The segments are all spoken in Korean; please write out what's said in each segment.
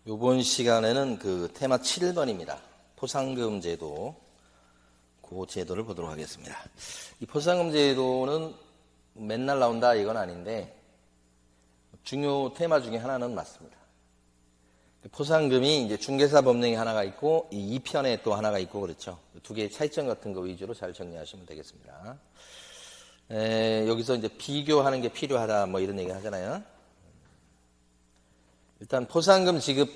이번 시간에는 그 테마 7번입니다. 포상금 제도, 그 제도를 보도록 하겠습니다. 이 포상금 제도는 맨날 나온다 이건 아닌데 중요 테마 중에 하나는 맞습니다. 포상금이 이제 중개사 법령이 하나가 있고 이 2편에 또 하나가 있고 그렇죠. 두 개의 차이점 같은 거 위주로 잘 정리하시면 되겠습니다. 여기서 이제 비교하는 게 필요하다 뭐 이런 얘기 하잖아요. 일단 포상금 지급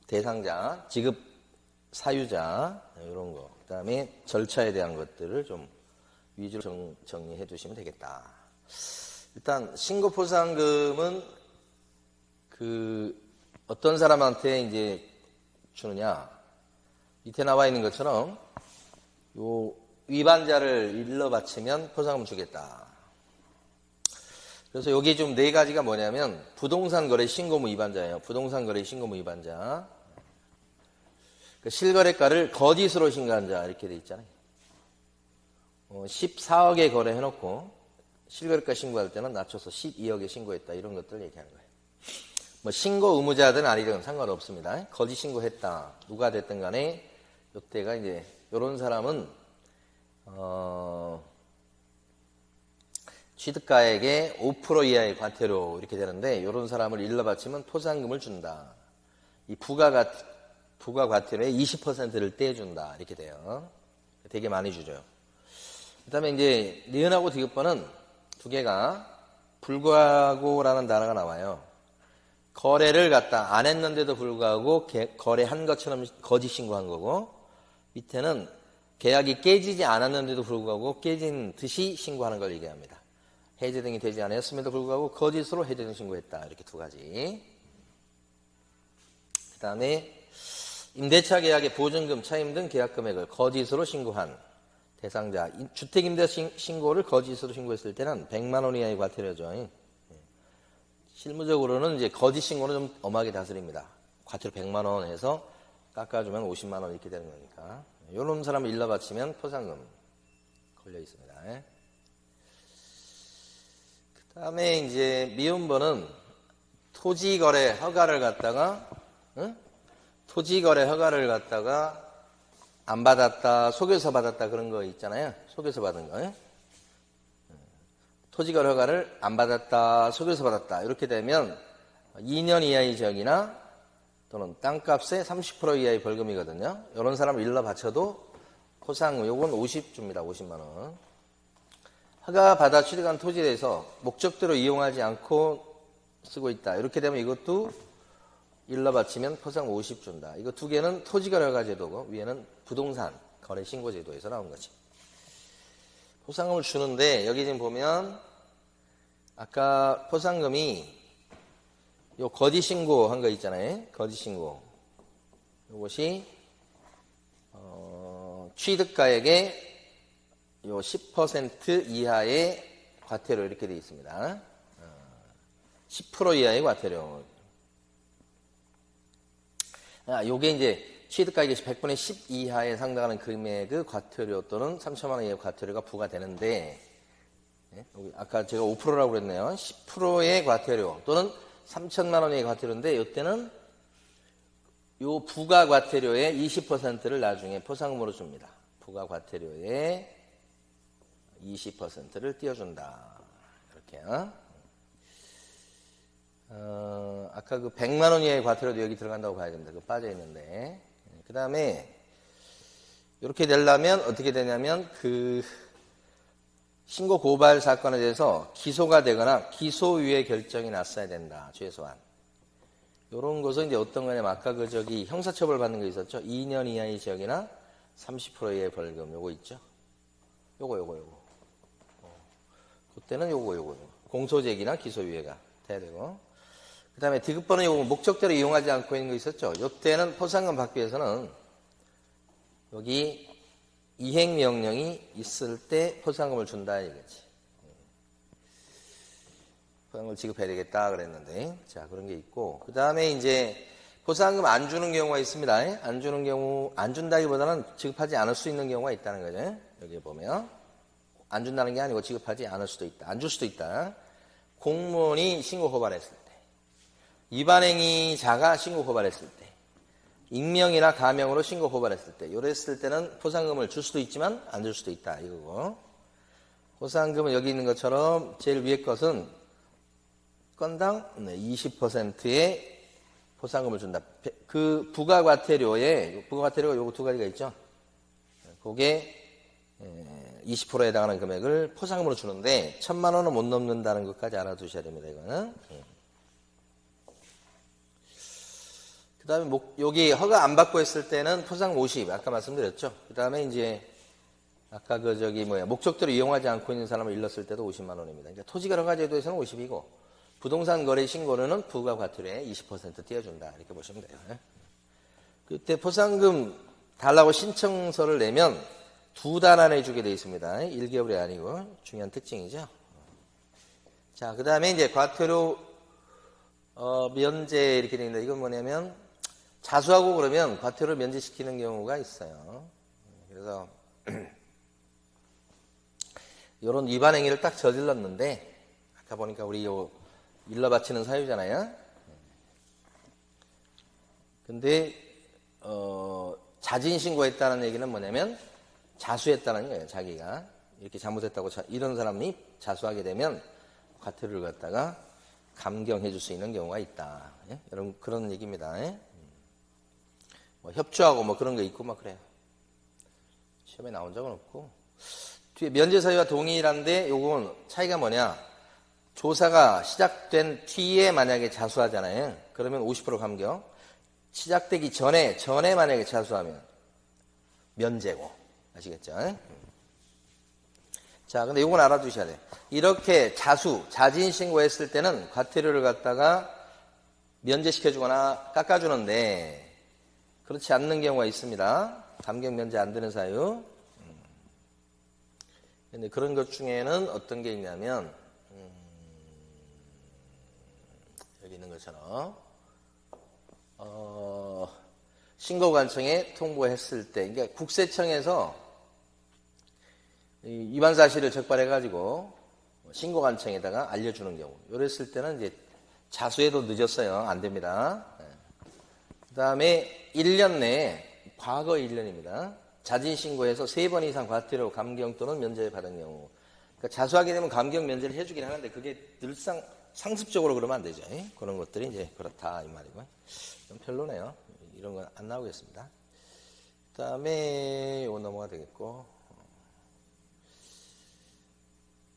대상자, 지급 사유자 이런 거, 그 다음에 절차에 대한 것들을 좀 위주로 정리해 주시면 되겠다. 일단 신고 포상금은 어떤 사람한테 이제 주느냐, 밑에 나와 있는 것처럼 요 위반자를 일러 바치면 포상금 주겠다. 그래서 여기 좀 네 가지가 뭐냐면 부동산 거래 신고무 위반자예요. 부동산 거래 신고무 위반자. 실거래가를 거짓으로 신고한 자 이렇게 돼 있잖아요. 14억에 거래해놓고 실거래가 신고할 때는 낮춰서 12억에 신고했다 이런 것들 얘기하는 거예요. 뭐 신고 의무자든 아니든 상관없습니다. 거짓 신고했다 누가 됐든 간에 이때가 이제 이런 사람은 취득가액의 5% 이하의 과태료 이렇게 되는데 이런 사람을 일러 바치면 포상금을 준다. 이 부가 과태료의 20%를 떼준다 이렇게 돼요. 되게 많이 주죠. 그 다음에 이제 니은하고 디귿번은 두 개가 불구하고라는 단어가 나와요. 거래를 갖다 안 했는데도 불구하고 거래한 것처럼 거짓 신고한 거고, 밑에는 계약이 깨지지 않았는데도 불구하고 깨진 듯이 신고하는 걸 얘기합니다. 해제 등이 되지 않았음에도 불구하고 거짓으로 해제 등 신고했다. 이렇게 두 가지. 그 다음에 임대차 계약의 보증금, 차임 등 계약 금액을 거짓으로 신고한 대상자. 주택임대 신고를 거짓으로 신고했을 때는 100만 원 이하의 과태료죠. 실무적으로는 이제 거짓 신고는 좀 엄하게 다스립니다. 과태료 100만 원 해서 깎아주면 50만 원 이렇게 되는 거니까. 이런 사람을 일러 바치면 포상금 걸려 있습니다. 그 다음에 이제 미음번은 토지거래 허가를 갖다가 안 받았다, 속여서 받았다 그런 거 있잖아요. 속여서 받은 거. 토지거래 허가를 안 받았다, 속여서 받았다 이렇게 되면 2년 이하의 징역이나 또는 땅값의 30% 이하의 벌금이거든요. 이런 사람을 일러 바쳐도 포상금 요건 50 줍니다. 50만 원. 허가 받아 취득한 토지에 대해서 목적대로 이용하지 않고 쓰고 있다. 이렇게 되면 이것도 일러 바치면 포상 50 준다. 이거 두 개는 토지거래 허가 제도고 위에는 부동산 거래 신고 제도에서 나온 거지. 포상금을 주는데 여기 지금 보면 아까 포상금이 요 거짓 신고 한 거 있잖아요. 거짓 신고. 요것이 취득가액의 요 10% 이하의 과태료 이렇게 되어 있습니다. 10% 이하의 과태료. 요게 이제 취득가액의 100분의 10 이하에 상당하는 금액의 과태료 또는 3천만 원 이하의 과태료가 부과되는데, 아까 제가 5%라고 그랬네요. 10%의 과태료 또는 3천만 원의 과태료인데 이때는 요 부가 과태료의 20%를 나중에 포상금으로 줍니다. 부가 과태료의 20%를 띄워준다. 이렇게요. 아까 그 100만 원 이하의 과태료도 여기 들어간다고 봐야 됩니다. 그거 빠져 있는데. 그 다음에 이렇게 되려면 어떻게 되냐면 신고 고발 사건에 대해서 기소가 되거나 기소유예 결정이 났어야 된다. 최소한. 이런 것은 이제 어떤 거냐면 아까 형사처벌 받는 거 있었죠. 2년 이하의 징역이나 30% 이하의 벌금 요거 있죠. 요거. 그때는 요거. 공소제기나 기소유예가 돼야 되고. 그 다음에 디귿번은 요거 목적대로 이용하지 않고 있는 거 있었죠. 요때는 포상금 받기 위해서는 여기 이행명령이 있을 때 포상금을 준다 이거지. 포상금을 지급해야 되겠다 그랬는데. 자, 그런 게 있고. 그 다음에 이제 포상금 안 주는 경우가 있습니다. 안 주는 경우, 안 준다기보다는 지급하지 않을 수 있는 경우가 있다는 거죠. 여기 보면. 안 준다는 게 아니고 지급하지 않을 수도 있다. 안 줄 수도 있다. 공무원이 신고 고발했을 때. 위반행위자가 신고 고발했을 때, 익명이나 가명으로 신고 고발했을 때, 이랬을 때는 포상금을 줄 수도 있지만 안 줄 수도 있다 이거고. 포상금은 여기 있는 것처럼 제일 위에 것은 건당 20%의 포상금을 준다. 그 부가과태료가 요거 두 가지가 있죠. 그게 20%에 해당하는 금액을 포상금으로 주는데 1,000만 원은 못 넘는다는 것까지 알아두셔야 됩니다. 이거는. 그 다음에 여기 허가 안 받고 했을 때는 포상금 50, 아까 말씀드렸죠. 그 다음에 이제 아까 목적대로 이용하지 않고 있는 사람을 일렀을 때도 50만 원입니다. 그러니까 토지거래 허가제도에서는 50이고 부동산 거래 신고료는 부가과태료에 20% 띄워준다. 이렇게 보시면 돼요. 그때 포상금 달라고 신청서를 내면 2달 안에 주게 되어 있습니다. 1개월이 아니고 중요한 특징이죠. 자, 그 다음에 이제 과태료 면제 이렇게 되어 있는데 이건 뭐냐면 자수하고 그러면 과태료를 면제시키는 경우가 있어요. 그래서 이런 위반 행위를 딱 저질렀는데 아까 보니까 우리 일러 바치는 사유잖아요. 근데 자진 신고했다는 얘기는 뭐냐면 자수했다는 거예요. 자기가 이렇게 잘못했다고 이런 사람이 자수하게 되면 과태료를 갖다가 감경해 줄 수 있는 경우가 있다. 예? 이런 그런 얘기입니다. 예? 뭐 협조하고 뭐 그런 거 있고 막 그래요. 시험에 나온 적은 없고. 뒤에 면제 사유와 동일한데 요건 차이가 뭐냐? 조사가 시작된 뒤에 만약에 자수하잖아요. 그러면 50% 감경. 시작되기 전에 만약에 자수하면 면제고. 아시겠죠? 자, 근데 요건 알아두셔야 돼요. 이렇게 자진 신고했을 때는 과태료를 갖다가 면제시켜주거나 깎아주는데 그렇지 않는 경우가 있습니다. 감경 면제 안 되는 사유. 근데 그런 것 중에는 어떤 게 있냐면 여기 있는 것처럼 신고관청에 통보했을 때, 그러니까 국세청에서 위반 사실을 적발해가지고 신고관청에다가 알려주는 경우, 이랬을 때는 이제 자수해도 늦었어요. 안 됩니다. 그 다음에 1년 내에, 과거 1년입니다. 자진 신고해서 3번 이상 과태료 감경 또는 면제를 받은 경우. 그러니까 자수하게 되면 감경 면제를 해주긴 하는데 그게 늘상 상습적으로 그러면 안 되죠. 그런 것들이 이제 그렇다 이 말이고. 좀 별로네요. 이런 건 안 나오겠습니다. 그 다음에 이거 넘어가 되겠고.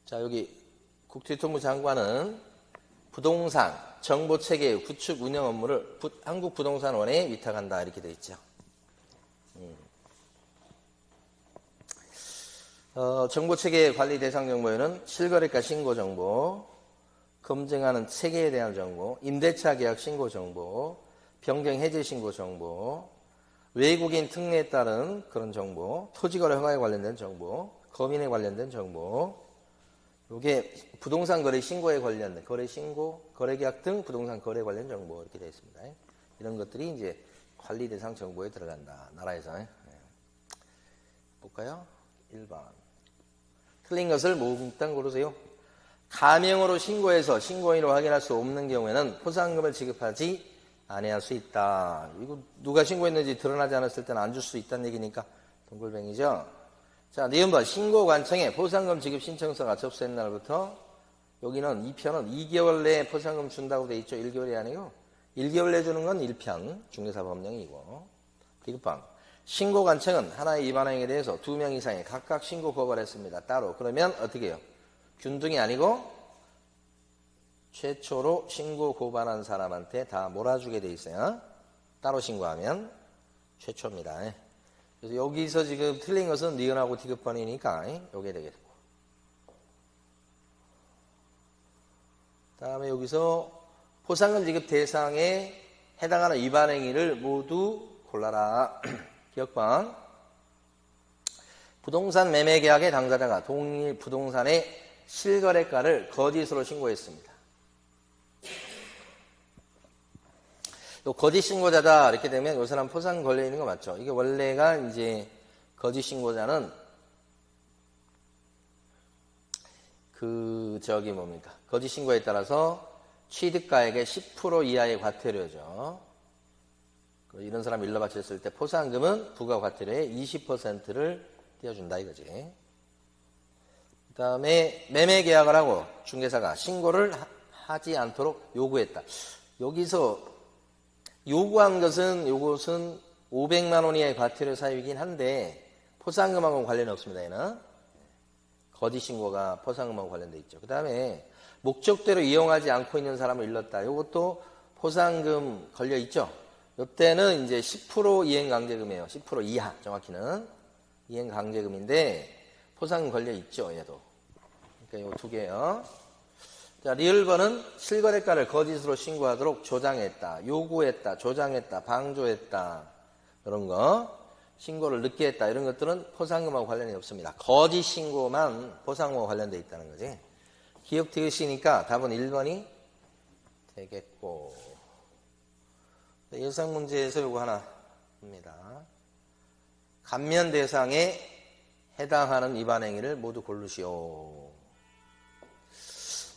자, 여기 국토교통부 장관은 부동산 정보체계 구축 운영 업무를 한국부동산원에 위탁한다 이렇게 되어 있죠. 정보체계 관리 대상 정보에는 실거래가 신고 정보, 검증하는 체계에 대한 정보, 임대차 계약 신고 정보, 변경 해제 신고 정보, 외국인 특례에 따른 그런 정보, 토지거래 허가에 관련된 정보, 거민에 관련된 정보, 이게 부동산 거래 신고에 관련된 거래 신고, 거래 계약 등 부동산 거래 관련 정보 이렇게 되어 있습니다. 이런 것들이 이제 관리 대상 정보에 들어간다. 나라에서. 볼까요? 1번. 틀린 것을 몽땅 고르세요. 가명으로 신고해서 신고인으로 확인할 수 없는 경우에는 포상금을 지급하지 아니할 수 있다. 이거 누가 신고했는지 드러나지 않았을 때는 안 줄 수 있다는 얘기니까 동글뱅이죠. 자, 니은번 신고관청에 포상금 지급 신청서가 접수된 날부터 여기는 2편은 2개월 내에 포상금 준다고 돼 있죠. 1개월이 아니고 1개월 내에 주는 건 1편 중개사법령이고. 디귿번 신고관청은 하나의 위반행위에 대해서 2명 이상이 각각 신고 고발했습니다. 따로. 그러면 어떻게 해요? 균등이 아니고 최초로 신고 고발한 사람한테 다 몰아주게 돼 있어요. 따로 신고하면 최초입니다. 그래서 여기서 지금 틀린 것은 니은하고 디귿번이니까 요게 되겠고. 다음에 여기서 포상금 지급 대상에 해당하는 위반 행위를 모두 골라라. 기억번. 부동산 매매 계약의 당사자가 동일 부동산의 실거래가를 거짓으로 신고했습니다. 또 거짓 신고자다 이렇게 되면 이 사람 포상 걸려 있는 거 맞죠? 이게 원래가 이제 거짓 신고자는 거짓 신고에 따라서 취득가액의 10% 이하의 과태료죠. 이런 사람 일러 바쳤을 때 포상금은 부가과태료의 20%를 떼어준다 이거지. 그 다음에 매매 계약을 하고 중개사가 신고를 하지 않도록 요구했다. 여기서 요구한 것은 요것은 500만 원 이하의 과태료 사유이긴 한데 포상금하고는 관련이 없습니다. 얘는 거짓 신고가 포상금하고 관련돼 있죠. 그 다음에 목적대로 이용하지 않고 있는 사람을 일렀다. 이것도 포상금 걸려 있죠. 이때는 이제 10% 이행강제금이에요. 10% 이하 정확히는 이행강제금인데 포상금 걸려 있죠. 얘도. 그러니까 요 두 개요. 자, 리을번은 실거래가를 거짓으로 신고하도록 조장했다, 요구했다, 조장했다, 방조했다 이런 거 신고를 늦게 했다 이런 것들은 포상금하고 관련이 없습니다. 거짓 신고만 포상금하고 관련돼 있다는 거지. 기억 되시니까 답은 1번이 되겠고 예상 문제에서 요거 하나 합니다. 감면 대상에 해당하는 위반 행위를 모두 고르시오.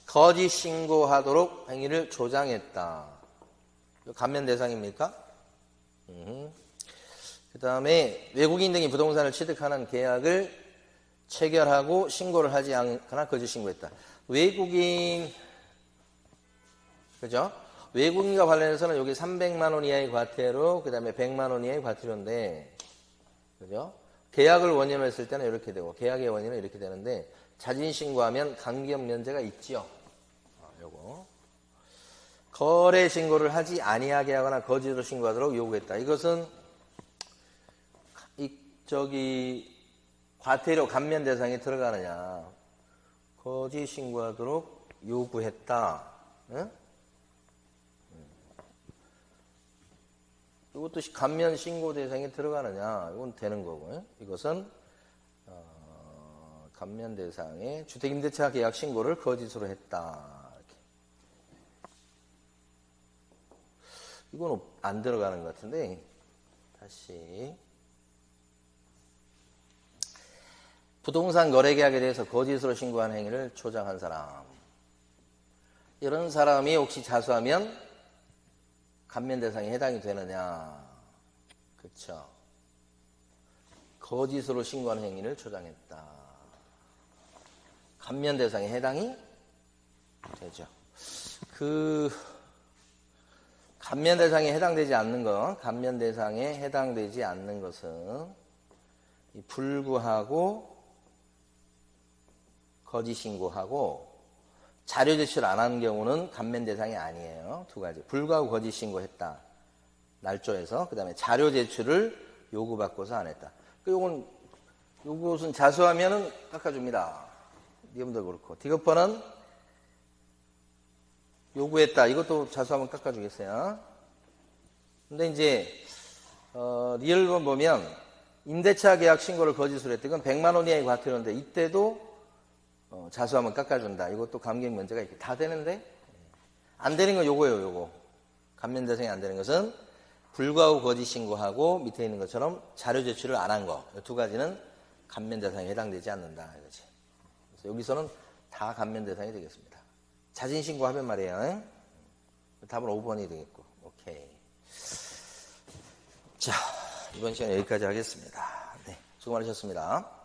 거짓 신고하도록 행위를 조장했다. 감면 대상입니까? 그 다음에 외국인 등이 부동산을 취득하는 계약을 체결하고 신고를 하지 않거나 거짓 신고했다. 외국인, 그죠? 외국인과 관련해서는 여기 300만 원 이하의 과태료, 그 다음에 100만 원 이하의 과태료인데, 그죠? 계약을 원인으로 했을 때는 이렇게 되고, 계약의 원인은 이렇게 되는데, 자진 신고하면 강경 면제가 있지요. 요거. 거래 신고를 하지 아니하게 하거나 거짓으로 신고하도록 요구했다. 이것은, 과태료 감면 대상에 들어가느냐. 거짓 신고하도록 요구했다. 응? 이것도 감면 신고 대상에 들어가느냐. 이건 되는 거고. 이것은 감면 대상에 주택임대차 계약 신고를 거짓으로 했다. 이렇게. 이건 안 들어가는 것 같은데 다시 부동산 거래 계약에 대해서 거짓으로 신고한 행위를 조장한 사람. 이런 사람이 혹시 자수하면 감면 대상에 해당이 되느냐. 그렇죠. 거짓으로 신고한 행위를 조장했다. 감면 대상에 해당이 되죠. 감면 대상에 해당되지 않는 것, 감면 대상에 해당되지 않는 것은 불구하고 거짓 신고하고 자료 제출 안 한 경우는 감면 대상이 아니에요. 두 가지. 불구하고 거짓 신고했다. 날조해서. 그 다음에 자료 제출을 요구받고서 안 했다. 요것은 자수하면은 깎아줍니다. 니엄도 그렇고. 디귿번은 요구했다. 이것도 자수하면 깎아주겠어요. 근데 이제, 리얼번 보면, 임대차 계약 신고를 거짓으로 했다. 이건 100만 원 이하의 과태료인데, 이때도 자수하면 깎아준다. 이것도 감경 면제가 이렇게 다 되는데, 안 되는 건 요거예요, 요거. 감면 대상이 안 되는 것은, 불구하고 거짓 신고하고, 밑에 있는 것처럼 자료 제출을 안 한 거. 이 두 가지는 감면 대상에 해당되지 않는다. 이거지. 그래서 여기서는 다 감면 대상이 되겠습니다. 자진 신고하면 말이에요. 답은 5번이 되겠고. 오케이. 자, 이번 시간 여기까지 하겠습니다. 네, 수고 많으셨습니다.